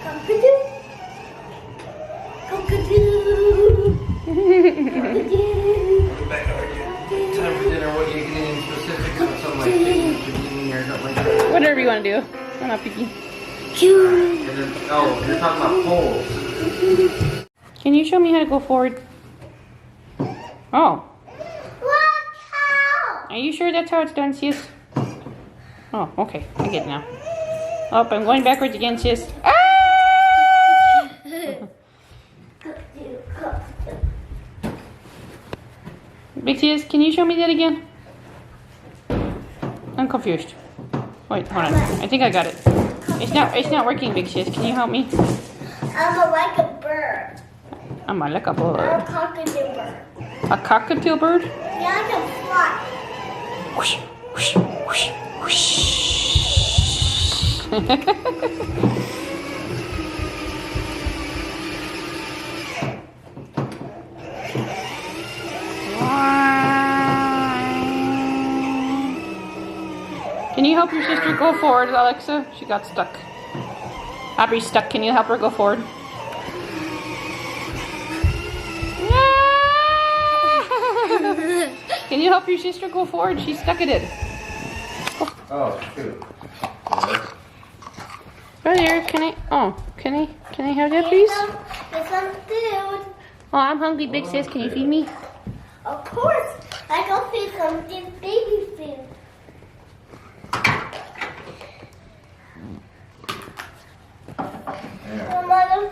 Time for dinner. What you getting any specifics on something like chicken or something like that? Whatever you want to do. I'm not picky. And then, oh, you're talking about poles. Can you show me how to go forward? Oh. Are you sure that's how it's done, sis? Oh, okay. I get it now. Oh, I'm going backwards again, sis. Ah! Big sis, can you show me that again? I'm confused. Wait, hold on. I think I got it. It's not working, Big sis. Can you help me? I'm like a bird. I'm like a I'm bird. a cockatoo bird. A cockatoo bird? Yeah, I can fly. Whoosh, whoosh, whoosh, whoosh. Can you help your sister go forward, Alexa? She got stuck. Aubrey's stuck. Can you help her go forward? Can you help your sister go forward? She's stuck in it. Oh, shoot. Right here, can I have that, please? There's some food. Oh, I'm hungry, Big sis. Can you feed me? Of course. I can feed some baby food. Yeah. Mama,